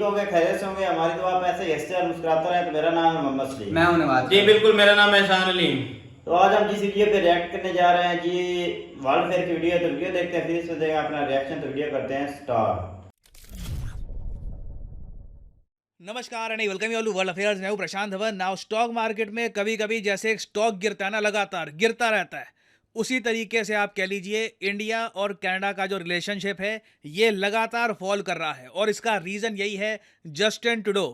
हो गए, खैरियत से होंगे? हमारी तो आप ऐसे हंसते और मुस्कुराते रहे। तो मेरा नाम है मोहम्मद सलीम। मैं हूं नवाज। जी बिल्कुल, मेरा नाम है एहसान अली। तो आज हम जिस वीडियो पे रिएक्ट करने जा रहे हैं जी, वर्ल्ड फेयर की वीडियो है। तो वीडियो देखते हैं, फिर इसमें देंगे अपना रिएक्शन। तो वीडियो करते हैं स्टार्ट। नमस्कार and welcome you all to world affairs. मैं हूं Prashant Dhawan. Now stock market में कभी कभी जैसे एक स्टॉक गिरता है ना, लगातार गिरता रहता है, उसी तरीके से आप कह लीजिए इंडिया और कनाडा का जो रिलेशनशिप है ये लगातार फॉल कर रहा है। और इसका रीज़न यही है, जस्टिन ट्रूडो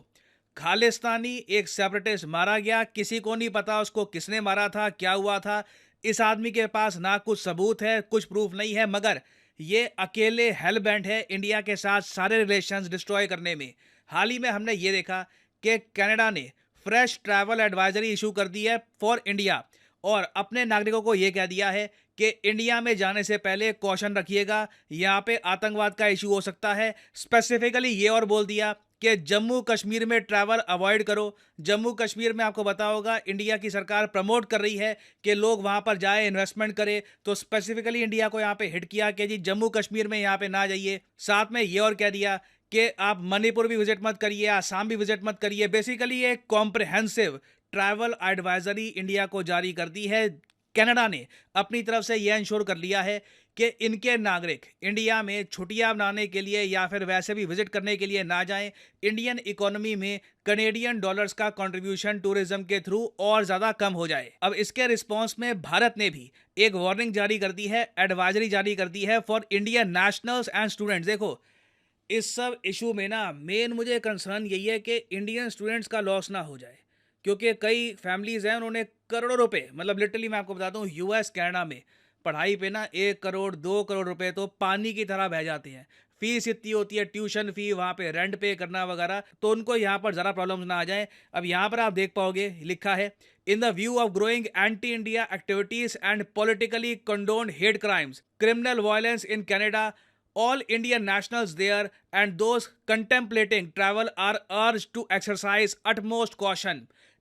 खालिस्तानी एक सेपरेटिस्ट मारा गया। किसी को नहीं पता उसको किसने मारा था, क्या हुआ था। इस आदमी के पास ना कुछ सबूत है, कुछ प्रूफ नहीं है, मगर ये अकेले हेल बेंट है इंडिया के साथ सारे रिलेशंस डिस्ट्रॉय करने में। हाल ही में हमने ये देखा कि कनाडा ने फ्रेश ट्रैवल एडवाइजरी इशू कर दी है फॉर इंडिया और अपने नागरिकों को ये कह दिया है कि इंडिया में जाने से पहले कॉशन रखिएगा, यहाँ पे आतंकवाद का इशू हो सकता है। स्पेसिफिकली ये और बोल दिया कि जम्मू कश्मीर में ट्रैवल अवॉइड करो। जम्मू कश्मीर में आपको पता होगा इंडिया की सरकार प्रमोट कर रही है कि लोग वहाँ पर जाए, इन्वेस्टमेंट करें। तो स्पेसिफिकली इंडिया को यहाँ पे हिट किया कि जी जम्मू कश्मीर में यहाँ पे ना जाइए। साथ में ये और कह दिया कि आप मणिपुर भी विजिट मत करिए, आसाम भी विजिट मत करिए। बेसिकली एक कॉम्प्रिहेंसिव ट्रैवल एडवाइजरी इंडिया को जारी कर दी है। कनाडा ने अपनी तरफ से यह इंश्योर कर लिया है कि इनके नागरिक इंडिया में छुट्टियां मनाने के लिए या फिर वैसे भी विजिट करने के लिए ना जाएं। इंडियन इकोनॉमी में कनेडियन डॉलर्स का कंट्रीब्यूशन टूरिज्म के थ्रू और ज़्यादा कम हो जाए। अब इसके रिस्पॉन्स में भारत ने भी एक वार्निंग जारी कर दी है, एडवाइजरी जारी कर दी है for Indian nationals and students. देखो, इस सब इशू में ना मेन मुझे कंसर्न यही है कि इंडियन स्टूडेंट्स का लॉस ना हो जाए, क्योंकि कई फैमिलीज़ हैं उन्होंने करोड़ों रुपए, मतलब लिटरली मैं आपको बताता हूँ यूएस कनाडा में पढ़ाई पे ना 1 करोड़ 2 करोड़ रुपए तो पानी की तरह बह जाते हैं। फीस इतनी होती है, ट्यूशन फी, वहाँ पे रेंट पे करना वगैरह, तो उनको यहाँ पर ज़रा प्रॉब्लम्स ना आ जाए। अब यहाँ पर आप देख पाओगे लिखा है, in the view of growing anti India activities and politically condoned hate crimes, criminal violence in Canada, all Indian nationals there and those contemplating travel are urged to exercise utmost caution।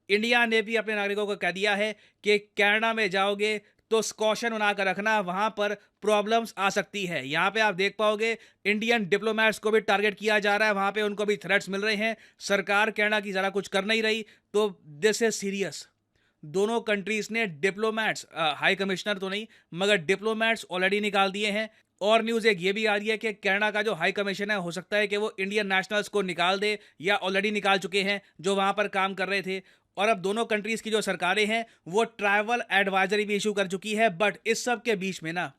India ने भी अपने नागरिकों को कह दिया है कि Canada में जाओगे तो कॉशन बनाकर रखना, वहां पर प्रॉब्लम्स आ सकती है। यहाँ पे आप देख पाओगे इंडियन डिप्लोमेट्स को भी टारगेट किया जा रहा है, वहां पे उनको भी थ्रेट्स मिल रहे हैं। सरकार कनाडा की ज़रा कुछ कर नहीं रही, तो दिस इज सीरियस। दोनों कंट्रीज ने डिप्लोमेट्स, हाई कमिश्नर तो नहीं मगर डिप्लोमेट्स ऑलरेडी निकाल दिए हैं। और न्यूज़ एक ये भी आ रही है कि कनाडा का जो हाई कमिश्नर है हो सकता है कि वो इंडियन नेशनल्स को निकाल दे या ऑलरेडी निकाल चुके हैं जो वहाँ पर काम कर रहे थे। और अब दोनों कंट्रीज़ की जो सरकारें हैं वो ट्रैवल एडवाइजरी भी इशू कर चुकी है। बट इस सब के बीच में ना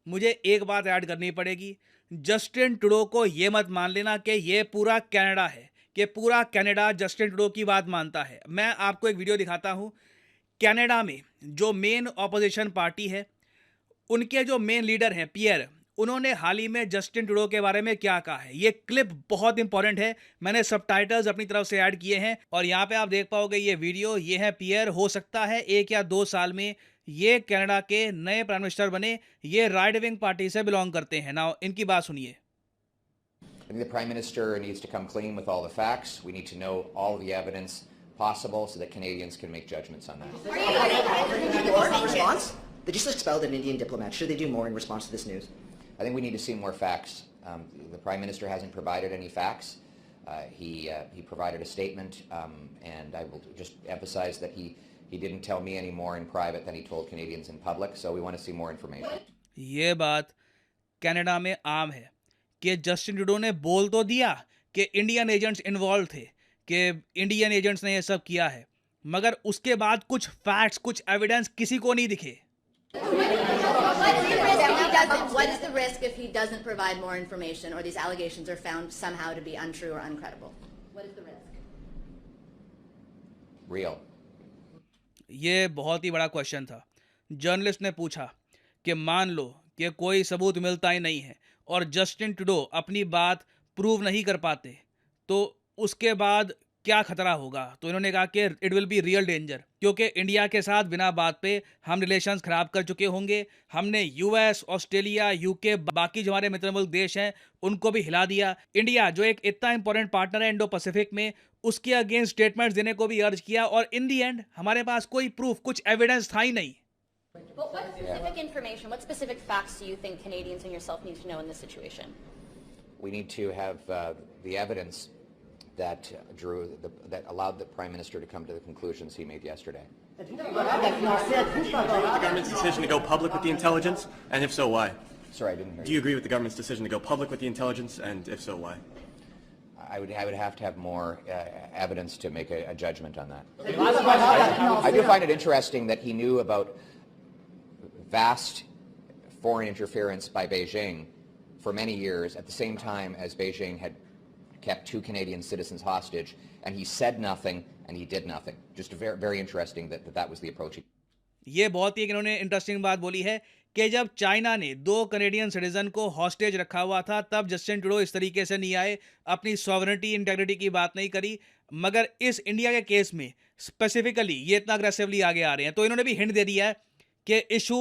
मुझे एक बात ऐड करनी पड़ेगी, जस्टिन ट्रूडो को ये मत मान लेना कि ये पूरा कनाडा है, कि पूरा कनाडा जस्टिन ट्रूडो की बात मानता है। मैं आपको एक वीडियो दिखाता हूँ। कनाडा में जो मेन ऑपोजिशन पार्टी है, उनके जो मेन लीडर हैं पियर, उन्होंने हाल ही में जस्टिन ट्रूडो के बारे में क्या कहा है। ये क्लिप बहुत इंपॉर्टेंट है, मैंने सबटाइटल्स अपनी तरफ से ऐड किए हैं और यहाँ पे आप देख पाओगे ये वीडियो। ये है पियर, हो सकता है 1 या 2 साल में ये कनाडा के नए प्राइम मिनिस्टर बने। ये राइट विंग पार्टी से बिलोंग करते हैं। नाउ इनकी बात सुनिए। I think the Prime Minister needs to come clean with all the facts. We need to know all of the evidence possible so that Canadians can make judgments on that. Response? They just expelled an Indian diplomat. Should they do more in response to this news? I think we need to see more facts. The Prime Minister hasn't provided any facts. He provided a statement, and I will just emphasize that he didn't tell me any more in private than he told Canadians in public, so we want to see more information. ये बात Canada में आम है कि Justin Trudeau ने बोल तो दिया कि इंडियन एजेंट्स इन्वॉल्व थे, कि इंडियन एजेंट्स ने ये सब किया है, मगर उसके बाद कुछ फैक्ट्स, कुछ एविडेंस किसी को नहीं दिखे। What is the risk if he doesn't provide more information or these allegations are found somehow to be untrue or uncredible? What is the risk? Real. ये बहुत ही बड़ा क्वेश्चन था। जर्नलिस्ट ने पूछा कि मान लो कि कोई सबूत मिलता ही नहीं है और जस्टिन ट्रूडो अपनी बात प्रूव नहीं कर पाते, तो उसके बाद क्या खतरा होगा। तो इन्होंने कहा कि it will be real danger, क्योंकि इंडिया के साथ बिना बात पे हम रिलेशंस खराब कर चुके होंगे। हमने यूएस, ऑस्ट्रेलिया, यूके, बाकी जो हमारे मित्र मुल्क देश हैं उनको भी हिला दिया। इंडिया जो एक इतना इंपॉर्टेंट पार्टनर है इंडो पैसिफिक में, उसके अगेंस्ट स्टेटमेंट्स देने को भी अर्ज किया और इन दी एंड हमारे पास कोई प्रूफ, कुछ एविडेंस था ही नहीं। But what specific information, what specific facts do you think Canadians and yourself need to know in this situation? We need to have the evidence that that allowed the Prime Minister to come to the conclusions he made yesterday. Do you agree with the government's decision to go public with the intelligence, and if so, why? Sorry, I didn't hear you. Do you agree with the government's decision to go public with the intelligence, and if so, why? I would have to have more evidence to make a judgment on that. I do find it interesting that he knew about vast foreign interference by Beijing for many years at the same time as Beijing had kept 2 Canadian citizens hostage, and he said nothing and he did nothing. Just very, very interesting that was the approach. ये बहुत ही इन्होंने interesting बात बोली है कि जब China ने 2 Canadian citizen को हॉस्टेज रखा हुआ था तब जस्टिन ट्रूडो इस तरीके से नहीं आए, अपनी सॉवरेनिटी इंटेग्रिटी की बात नहीं करी, मगर इस इंडिया के केस में स्पेसिफिकली ये इतना अग्रेसिवली आगे आ रहे हैं। तो इन्होंने भी हिंट दे दिया है कि इशू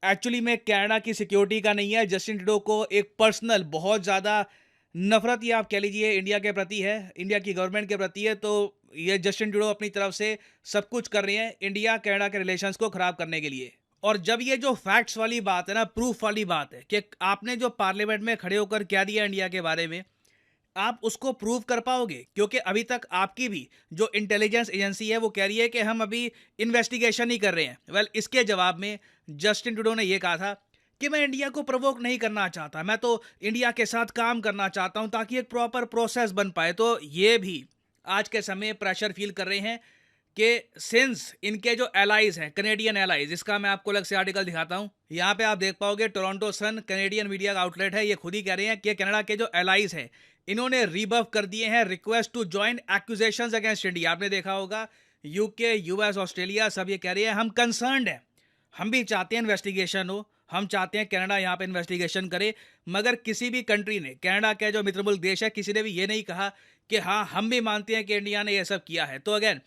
एक्चुअली में कनाडा की सिक्योरिटी का नहीं है, जस्टिन ट्रूडो को एक पर्सनल बहुत ज़्यादा नफरत या आप कह लीजिए इंडिया के प्रति है, इंडिया की गवर्नमेंट के प्रति है। तो ये जस्टिन ट्रूडो अपनी तरफ से सब कुछ कर रहे हैं इंडिया कनाडा के रिलेशंस को खराब करने के लिए। और जब ये जो फैक्ट्स वाली बात है ना, प्रूफ वाली बात है कि आपने जो पार्लियामेंट में खड़े होकर क्या दिया इंडिया के बारे में, आप उसको प्रूव कर पाओगे? क्योंकि अभी तक आपकी भी जो इंटेलिजेंस एजेंसी है वो कह रही है कि हम अभी इन्वेस्टिगेशन ही कर रहे हैं। वेल, इसके जवाब में जस्टिन ट्रूडो ने ये कहा था कि मैं इंडिया को प्रोवोक नहीं करना चाहता, मैं तो इंडिया के साथ काम करना चाहता हूं ताकि एक प्रॉपर प्रोसेस बन पाए। तो ये भी आज के समय प्रेशर फील कर रहे हैं कि सिंस इनके जो एलाइज हैं, कनेडियन एलाइज, इसका मैं आपको अलग से आर्टिकल दिखाता हूं। यहाँ पे आप देख पाओगे, टोरंटो सन कनेडियन मीडिया का आउटलेट है, ये खुद ही कह रहे हैं कि कनाडा के जो एलाइज हैं इन्होंने रिबफ कर दिए हैं request to join accusations against India. आपने देखा होगा यूके, यूएस, ऑस्ट्रेलिया सब ये कह रहे हैं हम कंसर्न्ड हैं, हम भी चाहते हैं इन्वेस्टिगेशन हो, हम चाहते हैं कनाडा यहाँ पे इन्वेस्टिगेशन करे। मगर किसी भी कंट्री ने, कनाडा का जो मित्र मुल्क देश है, किसी ने भी ये नहीं कहा कि हाँ हम भी मानते हैं कि इंडिया ने ये सब किया है। तो अगेन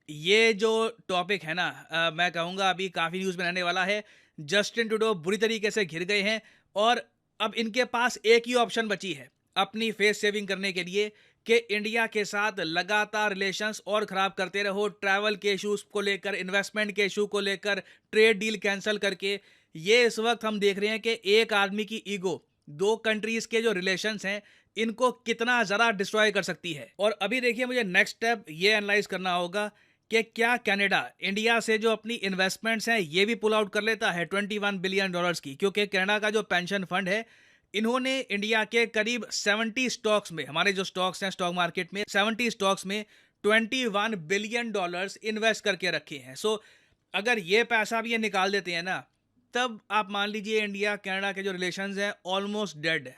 ये जो टॉपिक है ना, मैं कहूँगा अभी काफ़ी न्यूज़ में रहने वाला है। जस्टिन ट्रूडो बुरी तरीके से घिर गए हैं और अब इनके पास एक ही ऑप्शन बची है अपनी फेस सेविंग करने के लिए कि इंडिया के साथ लगातार रिलेशंस और ख़राब करते रहो, ट्रैवल के इशूज़ को लेकर, इन्वेस्टमेंट के इशू को लेकर, ट्रेड डील कैंसिल करके। ये इस वक्त हम देख रहे हैं कि एक आदमी की ईगो 2 कंट्रीज़ के जो रिलेशंस हैं इनको कितना ज़रा डिस्ट्रॉय कर सकती है। और अभी देखिए, मुझे नेक्स्ट स्टेप ये एनालाइज करना होगा कि क्या कनाडा इंडिया से जो अपनी इन्वेस्टमेंट्स हैं ये भी पुल आउट कर लेता है 21 बिलियन डॉलर्स की, क्योंकि कनाडा का जो पेंशन फंड है इन्होंने इंडिया के करीब 70 स्टॉक्स में, हमारे जो स्टॉक्स हैं स्टॉक मार्केट में, 70 स्टॉक्स में 21 बिलियन डॉलर्स इन्वेस्ट करके रखे हैं। सो अगर ये पैसा भी ये निकाल देते हैं ना, तब आप मान लीजिए इंडिया कनाडा के जो रिलेशंस हैं ऑलमोस्ट डेड है।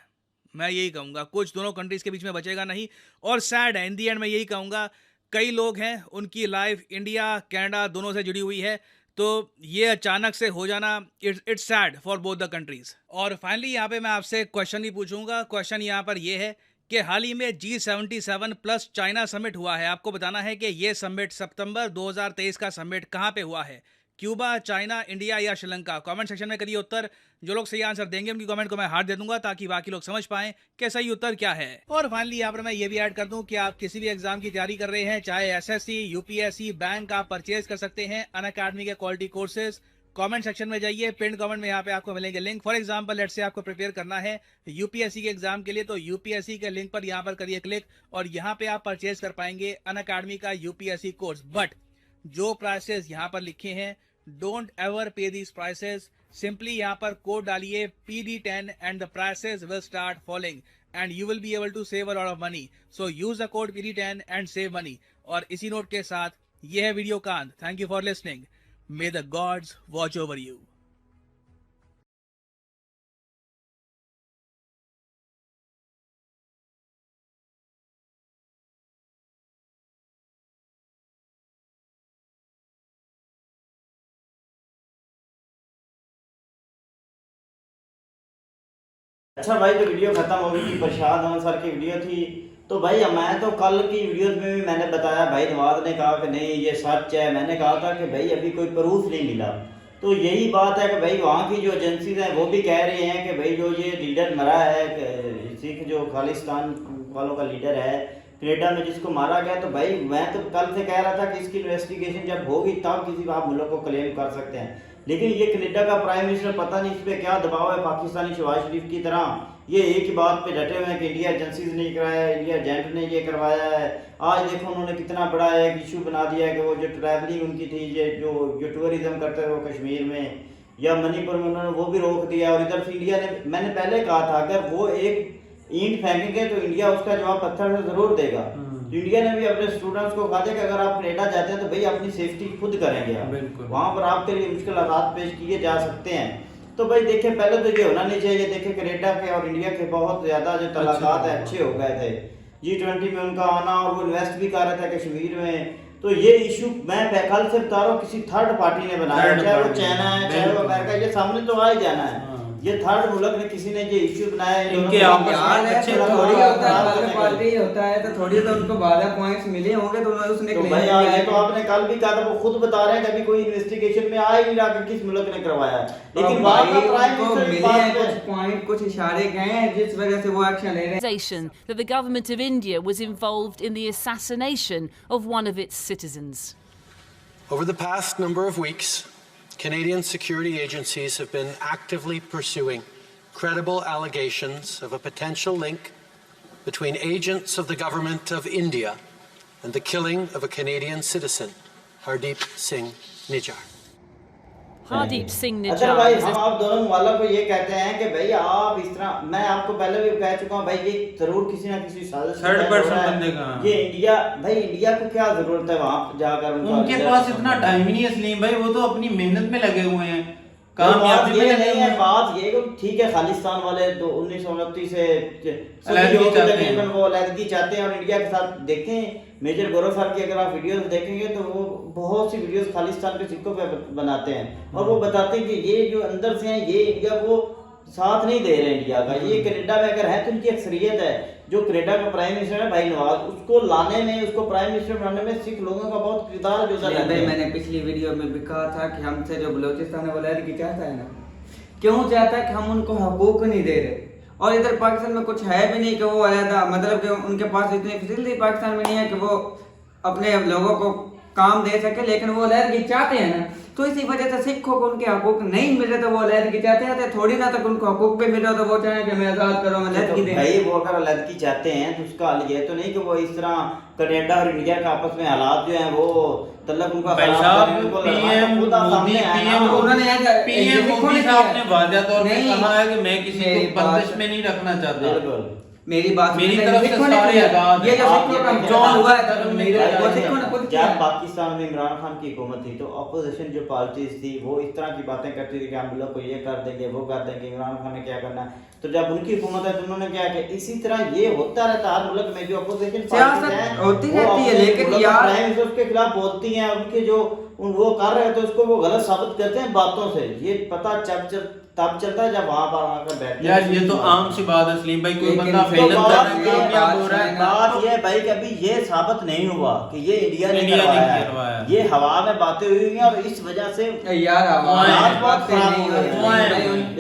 मैं यही कहूँगा, कुछ दोनों कंट्रीज़ के बीच में बचेगा नहीं। और सैड है, इन दी एंड मैं यही कहूँगा, कई लोग हैं उनकी लाइफ इंडिया कनाडा दोनों से जुड़ी हुई है, तो ये अचानक से हो जाना it's sad for both the countries. और फाइनली यहाँ पे मैं आपसे क्वेश्चन भी पूछूंगा। क्वेश्चन यहाँ पर ये है कि हाल ही में G77 प्लस चाइना समिट हुआ है। आपको बताना है कि ये समिट सितंबर 2023 का समिट कहाँ पे हुआ है, क्यूबा, चाइना, इंडिया या श्रीलंका? कमेंट सेक्शन में करिए उत्तर। जो लोग सही आंसर देंगे उनकी कमेंट को मैं हार्ट दे दूंगा ताकि बाकी लोग समझ पाएं कि सही उत्तर क्या है। और फाइनली यहाँ पर मैं ये भी ऐड कर दूं कि आप किसी भी एग्जाम की तैयारी कर रहे हैं, चाहे एसएससी, यूपीएससी, बैंक, आप परचेज कर सकते हैं अनअकैडमी के क्वालिटी कोर्सेज। कमेंट सेक्शन में जाइए, पिन कमेंट में यहाँ पे आपको मिलेंगे link. For example let's say आपको प्रिपेयर करना है यूपीएससी के एग्जाम के लिए, तो यूपीएससी के लिंक पर यहाँ पर करिए क्लिक और यहाँ पे आप परचेज कर पाएंगे अनअकैडमी का यूपीएससी कोर्स। बट जो प्राइसेस यहाँ पर लिखे हैं, don't ever pay these prices. Simply यहाँ पर कोड डालिए PD10 and the prices will start falling and you will be able to save a lot of money. So use the code PD10 and save money. और इसी note के साथ ये है video का अंत। Thank you for listening. May the gods watch over you. अच्छा भाई, तो वीडियो खत्म हो गई। प्रशांत धवन सर की वीडियो थी। तो भाई मैं तो कल की वीडियोस में भी मैंने बताया, भाई नवाज ने कहा कि नहीं ये सच है। मैंने कहा था कि भाई अभी कोई प्रूफ नहीं मिला। तो यही बात है कि भाई वहाँ की जो एजेंसीज हैं वो भी कह रहे हैं कि भाई जो ये लीडर मरा है, सिख जो खालिस्तान वालों का लीडर है कनेडा में जिसको मारा गया, तो भाई मैं तो कल से कह रहा था कि इसकी इन्वेस्टिगेशन जब होगी तब किसी आप मुल्क को क्लेम कर सकते हैं। लेकिन ये कनाडा का प्राइम मिनिस्टर पता नहीं इस पर क्या दबाव है, पाकिस्तानी शहबाज शरीफ की तरह ये एक ही बात पे डटे हुए हैं कि इंडिया एजेंसीज ने कराया, इंडिया एजेंट ने ये करवाया है। आज देखो उन्होंने कितना बड़ा एक इशू बना दिया कि वो जो ट्रैवलिंग उनकी थी, ये जो टूरिज्म करते थे वो कश्मीर में या मणिपुर में, उन्होंने वो भी रोक दिया। और इधर से इंडिया ने, मैंने पहले कहा था अगर वो एक ईंट फेंकेंगे तो इंडिया उसका जवाब पत्थर से जरूर देगा। तो इंडिया ने भी अपने स्टूडेंट्स को कहा था कि अगर आप कनाडा जाते हैं तो भाई अपनी सेफ्टी खुद करेंगे आप, वहाँ पर आपके लिए मुश्किल हालात पेश किए जा सकते हैं। तो भाई देखे पहले तो ये होना नहीं चाहिए। देखे कनाडा के और इंडिया के बहुत ज्यादा जो तलाकात है अच्छे हो गए थे, G20 में उनका आना, और वो इन्वेस्ट भी कर रहे थे कश्मीर में। तो ये इशू मैं कल से बता रहा हूँ किसी थर्ड पार्टी ने बनाया, चाहे वो चाइना है चाहे वो अमेरिका, ये सामने तो आ ही जाना है। ये थर्ड मुल्क ने किसी ने ये इशू बनाया है, इनके आपस में अच्छे थोड़ी होता है, थर्ड पार्टी होता है तो थोड़ी तो उनको 12 पॉइंट्स मिले होंगे तो उसने तो भाई ये तो आपने कल भी कहा था, वो खुद बता रहे हैं कि अभी कोई इन्वेस्टिगेशन में आ ही नहीं रहा कि किस मुल्क ने करवाया है। लेकिन बात का प्राइम मिनिस्टर मिले हैं कुछ पॉइंट, कुछ इशारे गए हैं जिस वजह से वो एक्शन ले रहे हैं। That the government of India was involved in the assassination of one of its citizens. Over the past number of weeks, Canadian security agencies have been actively pursuing credible allegations of a potential link between agents of the government of India and the killing of a Canadian citizen, Hardeep Singh Nijjar. Hardeep Singh अच्छा Nijjar भाई, is हम आप दोनों वालों को ये कहते हैं कि भाई आप इस तरह, मैं आपको पहले भी कह चुका हूँ भाई ये जरूर किसी ना किसी साजिश थर्ड पर्सन बंदे का। ये इंडिया, भाई इंडिया को क्या जरूरत है वहाँ जाकर उनके पास इतना टाइम ही नहीं है सलीम भाई, वो तो अपनी मेहनत में लगे हुए हैं, कामयाबी ये नहीं है। बात ये कि ठीक है खालिस्तान वाले तो 1929 से तकरीबन वो अलहदगी चाहते हैं और इंडिया के साथ देखें मेजर गौरव सर की अगर आप वीडियोस देखेंगे तो वो बहुत सी वीडियोस खालिस्तान के सिक्कों पे बनाते हैं और वो बताते हैं कि ये जो अंदर से हैं ये इंडिया को साथ नहीं दे रहे इंडिया का। ये कनाडा में अगर है तो इनकी अक्सरियत है। जो कनाडा का प्राइम मिनिस्टर है भाई नवाज, उसको लाने में, उसको प्राइम मिनिस्टर बनाने में सिख लोगों का बहुत किरदार जो है। मैंने पिछली वीडियो में भी कहा था कि हमसे जो बलोचिस्तान वाला है कि चाहता है ना, क्यों चाहता है कि हम उनको हकूक नहीं दे रहे, और इधर पाकिस्तान में कुछ है भी नहीं कि वो अलहदा, मतलब कि उनके पास इतनी फैसिलिटी पाकिस्तान में नहीं है कि वो अपने लोगों को काम दे सके, लेकिन वो अलहदगी चाहते हैं ना। तो इसी वजह से सिखों को उनके हकूक नहीं मिल रहे तो वो अलहदगी चाहते हैं। थोड़ी ना तक उनको हकूक पे मिल रहा तो वो चाहे कि मैं आजाद करो, मैं अलहदगी दें। भाई वो अगर अलहदगी चाहते हैं तो उसका हल ये तो नहीं कि वो इस तरह कनाडा और इंडिया के आपस में हालात जो हैं वो तलब उनका पीएम मोदी साहब ने वादा तौर पे कहा है कि मैं किसी को बंदिश में नहीं रखना चाहता। मेरी बात मेरी तरफ से सारे आजाद ये जो सिखों का जो हुआ है जब पाकिस्तान में इमरान खान की हुकूमत थी तो अपोजिशन जो पार्टीज थी वो इस तरह की बातें करती थी कि हम लोग को ये कर देंगे वो कर देंगे, इमरान खान ने क्या करना है। तो जब उनकी हुकूमत है तो उन्होंने क्या किया, इसी तरह ये होता रहता हर मुल्क में जो अपोजिशन पार्टीज होती रहती है, लेकिन यार प्राइम मिनिस्टर के खिलाफ बोलती हैं, उनके जो वो कर रहे थे उसको वो गलत साबित करते हैं बातों से। ये पता तब चलता है जब वहां पर आकर बैठते यार ये तो आम सी बात है सलीम भाई, कोई बंदा मेहनत कर रहा है कामयाब हो रहा है। बात ये भाई कि अभी ये साबित नहीं हुआ कि ये इंडिया ने करवाया, ये हवा में बातें हुई हैं और इस वजह से यार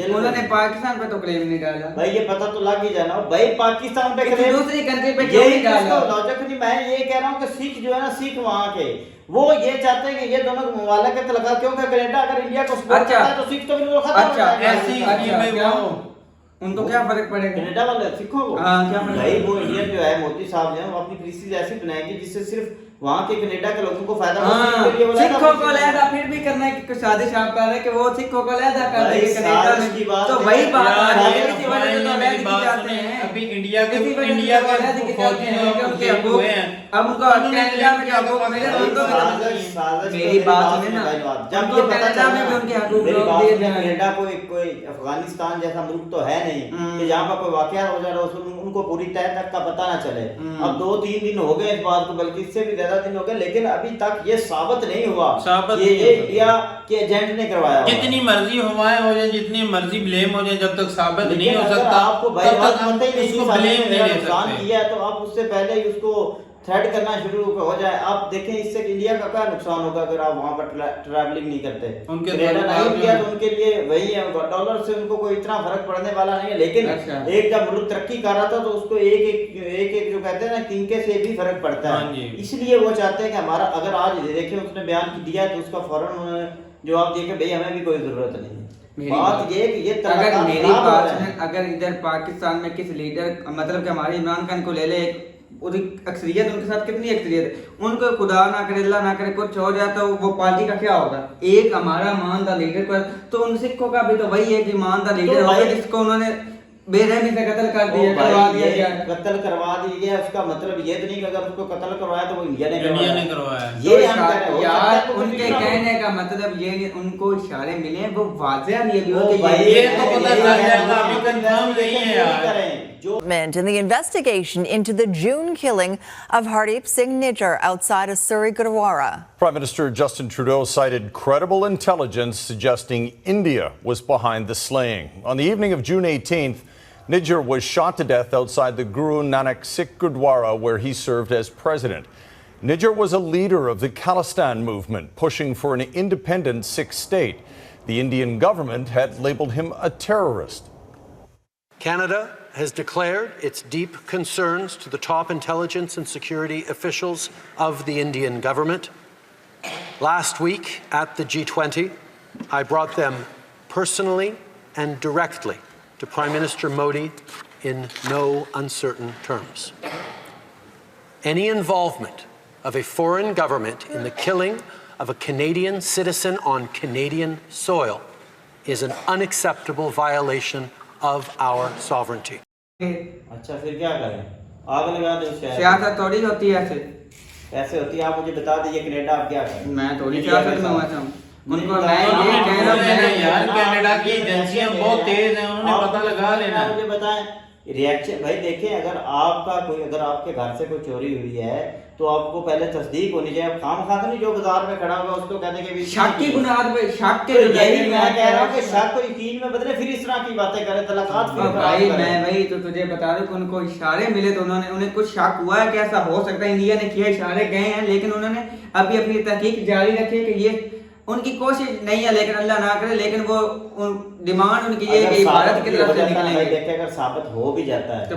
उन्होंने पाकिस्तान पे तो क्लेम नहीं डाला भाई, ये पता तो लग ही जाना भाई पाकिस्तान पे क्लेम दूसरी कंट्री पे क्यों नहीं डाला। लॉजिक नहीं, मैं ये कह रहा हूँ कि सिख जो है ना, सिख वहाँ के वो ये चाहते हैं कि ये दोनों मुवाला के तलका, क्योंकि कनाडा अगर इंडिया को सपोर्ट करता है तो सिख तो बिल्कुल खत्म हो जाएगा। ऐसी उनको क्या फर्क पड़ेगा कनाडा वाले सिखों को? क्या भाई वो इंडियन जो है मोदी साहब जो है वो अपनी पॉलिसीज ऐसी बनाएंगे जिससे सिर्फ वहाँ के कनाडा के लोगों को फायदा हो। सिखों को अलहदा फिर भी करने की साजिश आप कर रहे हैं कि वो सिखों को अलहदा कर देंगे कनाडा में, तो वही बात आ रही है। इसी वजह से तो अलहदगी चाहते हैं। अभी इंडिया के फौजी उनके हकूक हैं, अब उनको कनाडा में क्या हकूक मिले उनको। मेरी बात सुने ना, जब ये कनाडा में भी उनके हकूक दिए जाएं। कनाडा कोई अफगानिस्तान जैसा मुल्क तो है नहीं कि जहाँ पर कोई वाकया हो जा रहा हो उनको पूरी तय तक का पता ना चले। अब 2-3 दिन हो गए इस बात को, बल्कि इससे भी ज्यादा दिन हो गए, लेकिन अभी तक ये साबित नहीं हुआ ये इंडिया के एजेंट ने करवाया। जितनी मर्जी हवाएं हो जाए, जितनी मर्जी ब्लेम हो जाए, जब तक साबित नहीं हो सकता आपको तब तक हम उसको ब्लेम नहीं ले सकते। किया तो आप उससे पहले ही उसको थ्रेड करना शुरू हो जाए। आप देखें इससे इंडिया का क्या नुकसान होगा अगर आप वहां पर ट्रैवलिंग नहीं करते। कनाडा नहीं किया तो उनके लिए वही है, डॉलर से उनको कोई इतना फर्क पड़ने वाला नहीं है। लेकिन एक जब मुल्क तरक्की कर रहा था तो उसको एक जो कहते हैं ना तिनके से भी फर्क पड़ता है। इसलिए वो चाहते हैं कि हमारा, अगर आज देखें उसने बयान दिया है तो उसका फौरन जवाब दिए कि भाई हमें भी कोई जरूरत नहीं है। मेरी बात ये कि ये अगर तलाक़ात मेरी खराब हो बात रहे हैं। सुने, अगर इधर पाकिस्तान में किसी लीडर मतलब कि हमारे इमरान खान को ले ले, उसकी अक्सरियत उनके साथ कितनी अक्सरियत है, उनको खुदा ना करे अल्लाह ना करे कुछ हो जाए तो वो पार्टी का क्या होगा। एक हमारा ईमानदार लीडर पर, तो उन सिखों का भी तो वही है कि ईमानदार लीडर होगा जिसको उन्होंने बेरहमी से कत्ल कर दिया, करवा दिया गया। कत्ल करवा दिया गया, उसका मतलब ये तो नहीं कि अगर उसको कत्ल करवाया तो वो इंडिया ने करवाया। ये हम कह रहे हैं। यार उनके कहने का मतलब ये नहीं, उनको इशारे मिले वो वाज़ेह नहीं है ओ कि भाई, ये तो पता चल जाएगा, अभी कंफर्म नहीं है यार। In the investigation into the June killing of Hardeep Singh Nijjar outside of Surrey, Gurdwara. Prime Minister Justin Trudeau cited credible intelligence suggesting India was behind the slaying. On the evening of June 18th, Nijjar was shot to death outside the Guru Nanak Sikh Gurdwara where he served as president. Nijjar was a leader of the Khalistan movement, pushing for an independent Sikh state. The Indian government had labeled him a terrorist. Canada has declared its deep concerns to the top intelligence and security officials of the Indian government. Last week at the G20, I brought them personally and directly to Prime Minister Modi in no uncertain terms. Any involvement of a foreign government in the killing of a Canadian citizen on Canadian soil is an unacceptable violation of our sovereignty. अच्छा फिर क्या करें? आग लगा दो शायद। सियासत थोड़ी होती है ऐसे। ऐसे होती है, आप मुझे बता दीजिए कनाडा आप क्या करें? मैं थोड़ी सियासत में हुआ था। उनको मैं ये कह रहा हूँ यार कनाडा की एजेंसियां बहुत तेज हैं, उन्होंने पता लगा लेना। मुझे बताएं रिएक्शन भाई देखें, अगर आपका कोई अगर आपके घर से कोई चोरी हुई है तो आपको पहले तस्दीक होनी चाहिए। खाम खा नहीं जो बाजार में खड़ा होगा उसको कहने के शक की बुनियाद पे शक के यही मैं कह रहा हूँ कि शक को यकीन में बदले, फिर इस तरह की बातें करें तलाक़ात फिर भाई मैं वही तो तुझे बता रहा हूँ कि उनको इशारे मिले तो उन्होंने उन्हें कुछ शक हुआ है कि ऐसा हो सकता है, इंडिया ने किया, इशारे गए हैं, लेकिन उन्होंने अभी अपनी तहकीक जारी रखी कि ये उनकी कोशिश नहीं है, लेकिन अल्लाह ना करे, लेकिन वो डिमांड उनकी ये है कि भारत की तरफ से निकलेंगे। देखिए अगर साबित हो भी जाता है तो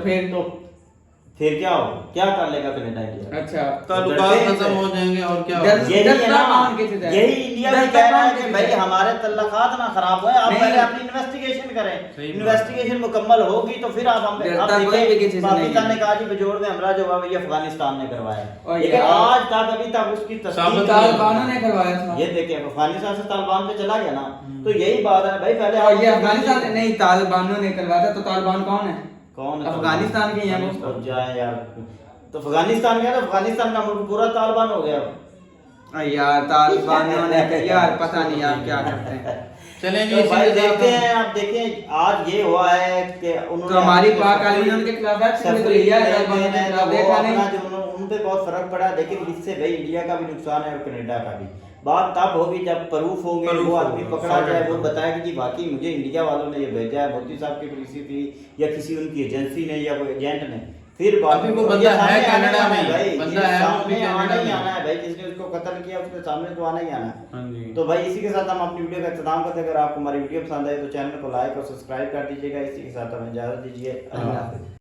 फिर क्या हो, क्या कर लेगा कनाडा इंडिया? अच्छा ताल्लुकात खत्म हो जाएंगे और क्या होगा? यही इंडिया भी कह रहा है कि भाई हमारे तल्लुकात ना खराब होए, आप पहले अपनी इन्वेस्टिगेशन करें। इन्वेस्टिगेशन मुकम्मल होगी तो फिर आप देखिए पाकिस्तान ने कहा कि बेजोड़ में हमला जो हुआ ये अफगानिस्तान ने करवाया, लेकिन आज तक अभी तक उसकी तस्दीक तालिबानों ने करवाया था। ये देखिए अफगानिस्तान से तालिबान पे चला गया ना, तो यही बात है भाई। पहले ये अफगानिस्तान नहीं तालिबानों ने करवाया था, तो तालिबान कौन है? कौन? अफगानिस्तान के यहाँ अब जाए यार, तो अफगानिस्तान गया तो अफगानिस्तान का मुल्क पूरा तालिबान हो गया यार। तालिबानों ने यार पता नहीं यार क्या करते हैं। चलेंगे तो भाई देखते हैं, आप देखें आज ये हुआ है कि उन्होंने तो हमारी पाक आर्मी उनके खिलाफ एक्शन तो लिया है, देखा नहीं उन पे बहुत फर्क पड़ा, लेकिन इससे भाई इंडिया का भी नुकसान है और कनाडा का भी। बात तब होगी जब प्रूफ होंगे, वो आदमी पकड़ा जाए, वो बताया कि जी वाकई मुझे इंडिया वालों ने ये भेजा है, मोदी साहब की पॉलिसी थी या किसी उनकी एजेंसी ने या कोई एजेंट ने। फिर अभी वो बंदा है कनाडा में, भाई बंदा है वो भी आना ही आना है भाई, जिसने उसको कत्ल किया उसके सामने तो आना ही आना है। तो भाई इसी के साथ हम अपनी वीडियो का इख्तिताम करते हैं। अगर आपको हमारी वीडियो पसंद आए तो चैनल को लाइक और सब्सक्राइब कर दीजिएगा। इसी के साथ हमें इजाजत दीजिए। अल्लाह हाफ़िज़।